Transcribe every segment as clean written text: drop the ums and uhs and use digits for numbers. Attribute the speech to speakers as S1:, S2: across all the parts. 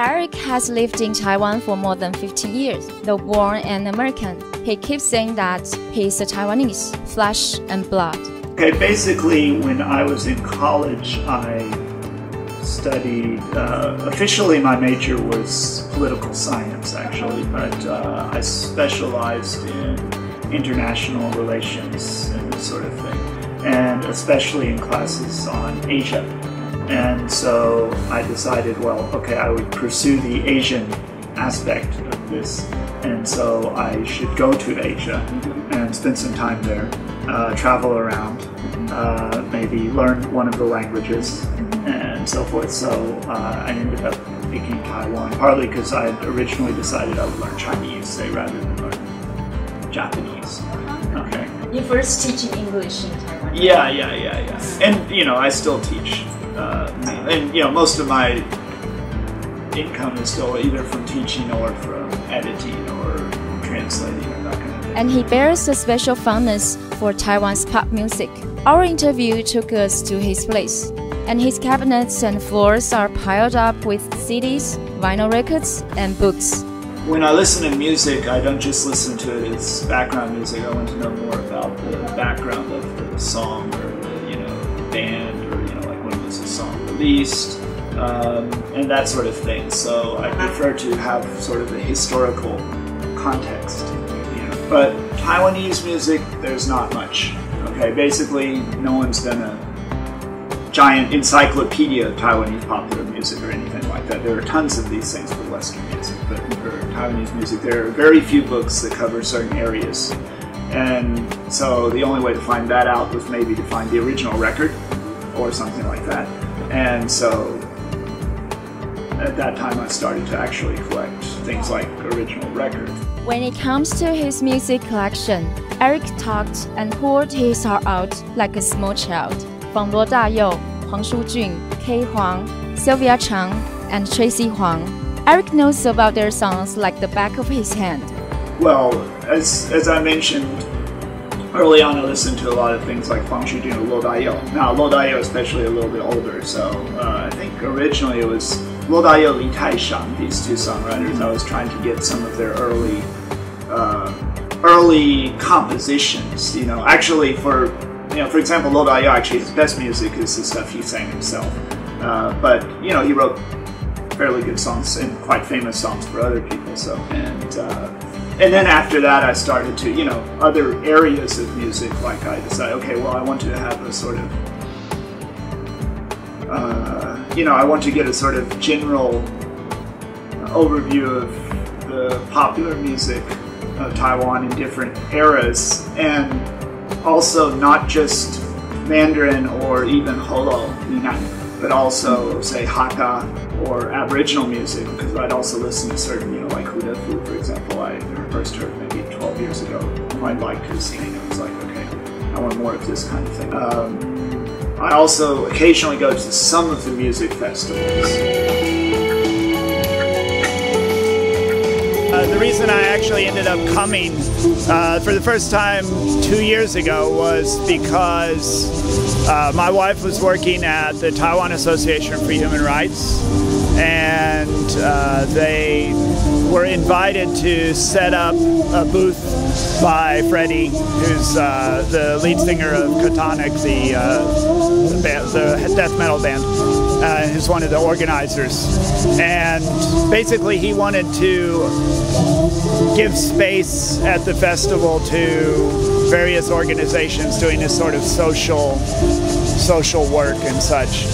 S1: Eric has lived in Taiwan for more than 15 years. Though born an American, he keeps saying that he's a Taiwanese, flesh and blood.
S2: Okay, basically when I was in college, I studied, officially my major was political science actually, but I specialized in international relations and this sort of thing, and especially in classes on Asia. And so I decided, well, okay, I would pursue the Asian aspect of this, and so I should go to Asia and spend some time there, travel around, maybe learn one of the languages and so forth. So I ended up picking Taiwan, partly because I had originally decided I would learn Chinese, say, rather than learn Japanese. Okay.
S1: You first teaching English in Taiwan?
S2: Yeah. And, you know, I still teach. And, you know, most of my income is still either from teaching or from editing or translating or that kind of thing.
S1: And he bears a special fondness for Taiwan's pop music. Our interview took us to his place, and his cabinets and floors are piled up with CDs, vinyl records, and books.
S2: When I listen to music, I don't just listen to it as background music. I want to know more about the background of the song or the, you know, band, or, you know, like when was the song released, and that sort of thing. So I prefer to have sort of a historical context. You know. But Taiwanese music, there's not much. Okay, basically, no one's done a giant encyclopedia of Taiwanese popular music or anything like that. There are tons of these things for Western music, but for Taiwanese music, there are very few books that cover certain areas. And so the only way to find that out was maybe to find the original record or something like that. And so at that time I started to actually collect things like original records.
S1: When it comes to his music collection, Eric talked and poured his heart out like a small child. From Lo Tayu, Huang Shujun, Huang, Sylvia Chang, and Tracy Huang, Eric knows about their songs like the back of his hand.
S2: Well, as I mentioned early on, I listened to a lot of things like Huang Shujun or Lo Tayu. Now, Lo Tayu especially a little bit older, so I think originally it was Lo Tayu, Li Taishang, these two songwriters. I was trying to get some of their early compositions. You know, actually for example, Lo Tayu, actually his best music is the stuff he sang himself. But you know, he wrote fairly good songs and quite famous songs for other people. So and then after that, I started to, you know, other areas of music. Like I decided, okay, well, I want to have a sort of, you know, I want to get a sort of general overview of the popular music of Taiwan in different eras, and also not just Mandarin or even Holo, but also, say, Hakka or Aboriginal music, because I'd also listen to certain, you know, like hooted, for example. I first heard maybe 12 years ago. I liked his singing. It was like, okay, I want more of this kind of thing. I also occasionally go to some of the music festivals. The reason I actually ended up coming for the first time 2 years ago was because my wife was working at the Taiwan Association for Human Rights, and they were invited to set up a booth by Freddie, who's the lead singer of Katonic, the death metal band, who's one of the organizers. And basically he wanted to give space at the festival to various organizations doing this sort of social work and such.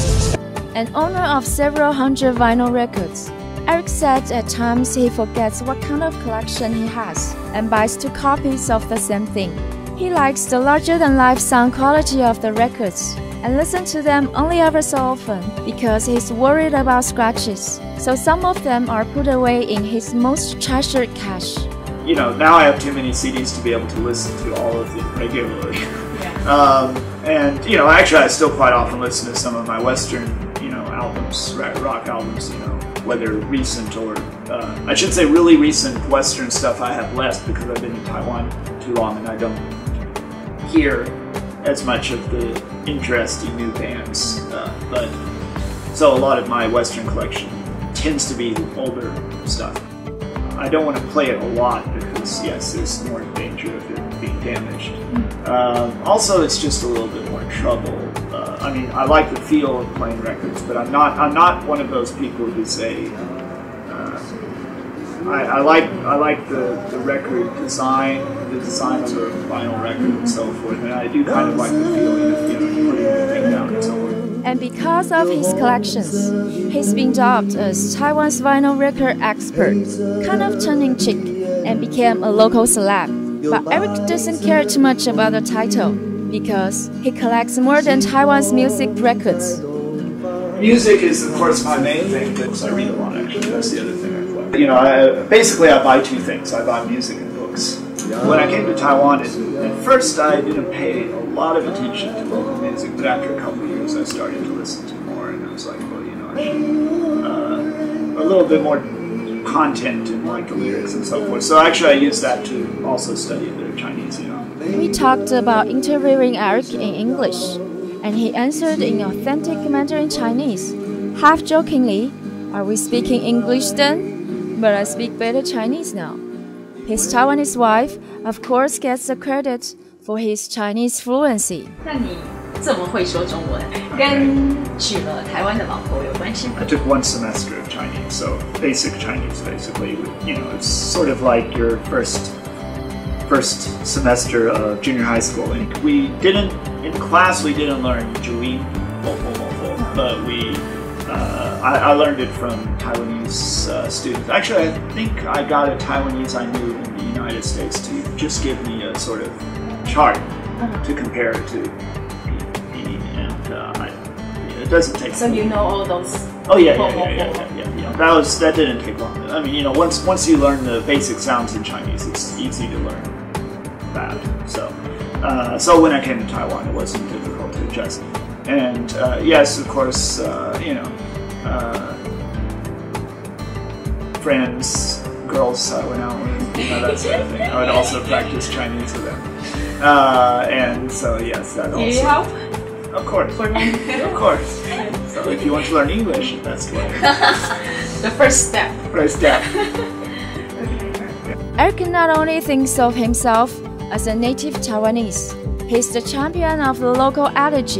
S1: An owner of several hundred vinyl records, Eric said at times he forgets what kind of collection he has and buys 2 copies of the same thing. He likes the larger-than-life sound quality of the records and listens to them only ever so often because he's worried about scratches, so some of them are put away in his most treasured cache. You know, now I have too many CDs to be able to listen to all of them regularly. Yeah.
S2: And, you know, actually I still quite often listen to some of my Western, you know, albums, rock albums, you know, whether recent or, I should say really recent Western stuff I have less because I've been in Taiwan too long and I don't hear as much of the interesting new bands. But so a lot of my Western collection tends to be older stuff. I don't want to play it a lot because, yes, there's more danger of it being damaged. Also, it's just a little bit more trouble. I mean, I like the feel of playing records, but I'm not one of those people who say I like the record design, the design of the vinyl record and so forth, and I do kind of like the feeling of putting the thing down and so forth.
S1: And because of his collections, he's been dubbed as Taiwan's vinyl record expert, kind of tongue-in-cheek, and became a local celeb. But Eric doesn't care too much about the title, because he collects more than Taiwan's music records.
S2: Music is, of course, my main thing, but I read a lot, actually. That's the other thing I collect. Basically I buy two things. I buy music and books. When I came to Taiwan, at first I didn't pay a lot of attention to local music, but after a couple of years I started to listen to more, and I was like, well, I should a little bit more content in like the lyrics and so forth. So actually I used that to also study the Chinese,
S1: We talked about interviewing Eric in English, and he answered in authentic Mandarin Chinese, half jokingly, "Are we speaking English then? But I speak better Chinese now." His Taiwanese wife, of course, gets the credit for his Chinese fluency.
S3: 那你这么会说中文，跟娶了台湾的老婆有关系吗？
S2: I took one semester of Chinese, so basic Chinese, basically. It's sort of like your first semester of junior high school. And in class we didn't learn 注音 but I learned it from Taiwanese students. Actually, I think I got a Taiwanese I knew in the United States to just give me a sort of chart to compare it to, and it doesn't take.
S3: So you know all those.
S2: Oh yeah. That didn't take long. I mean, once you learn the basic sounds in Chinese, it's easy to learn that. So when I came to Taiwan, it wasn't difficult to adjust. And yes, of course, friends, girls I went out with, that sort of thing. I would also practice Chinese with them. And so yes, that also.
S3: Did you help?
S2: Of course. Of course. So if you want to learn English, that's the way.
S3: The first step.
S2: First step.
S1: Eric not only thinks of himself as a native Taiwanese, he's the champion of the local adage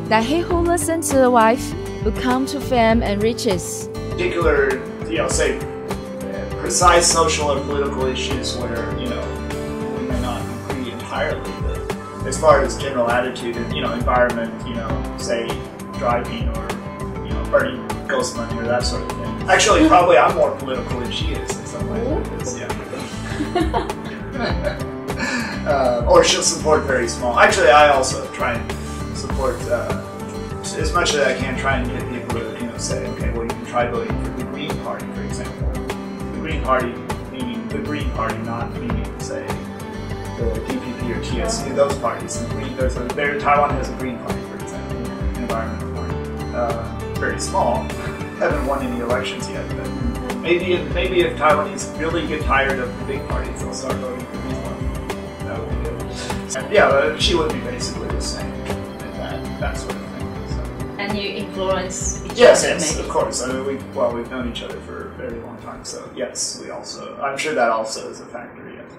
S1: that he who listens to the wife will come to fame and riches.
S2: Particular, say, precise social or political issues where, we may not agree entirely, but as far as general attitude and, environment, say, driving or, burning ghost money or that sort of thing. Actually, probably I'm more political than she is in some ways. Or she'll support very small. Actually, I also try and support as much as I can. Try and get people to say, okay, well, you can try voting for the Green Party, for example. The Green Party meaning the Green Party, not meaning say the DPP or TSC. Those parties. Taiwan has a Green Party, for example, an environmental party. Very small. Haven't won any elections yet, but maybe if Taiwanese really get tired of the big parties, they'll start voting for these ones. That would be good. And she would be basically the same in that sort of thing. So.
S3: And you influence each other?
S2: Yes,
S3: maybe?
S2: Of course. I mean, we've known each other for a very long time, so yes, we also. I'm sure that also is a factor. Yes,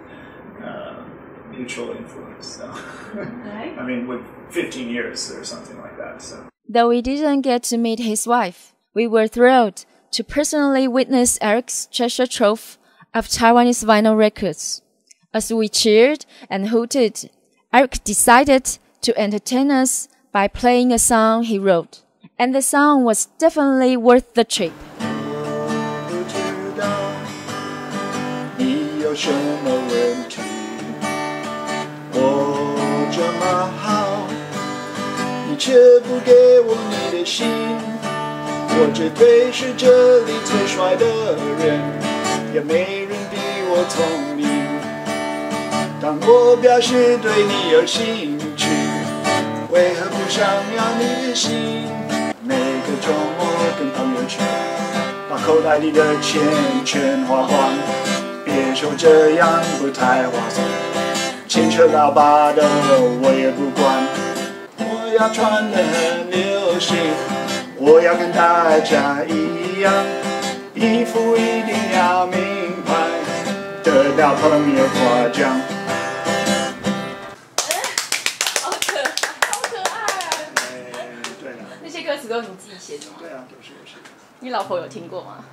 S2: mutual influence. So.
S3: Right.
S2: I mean, with 15 years or something like that. So.
S1: Though we didn't get to meet his wife, we were thrilled to personally witness Eric's treasure trove of Taiwanese vinyl records. As we cheered and hooted, Eric decided to entertain us by playing a song he wrote. And the song was definitely worth the trip.
S4: 却不给我你的心，我绝对是这里最帅的人，也没人比我聪明。当我表示对你有兴趣，为何不想要你的心？每个周末跟朋友去，把口袋里的钱全花光，别说这样不太划算，牵扯到爸的我也不管。 我要穿得很流行，我要跟大家一样，衣服一定要名牌，得到朋友夸奖。
S3: 好可爱，好可爱啊！
S4: 对了，
S3: 那些歌词都是你自己写的吗？
S4: 对啊，都是我写的。
S3: 你老婆有听过吗？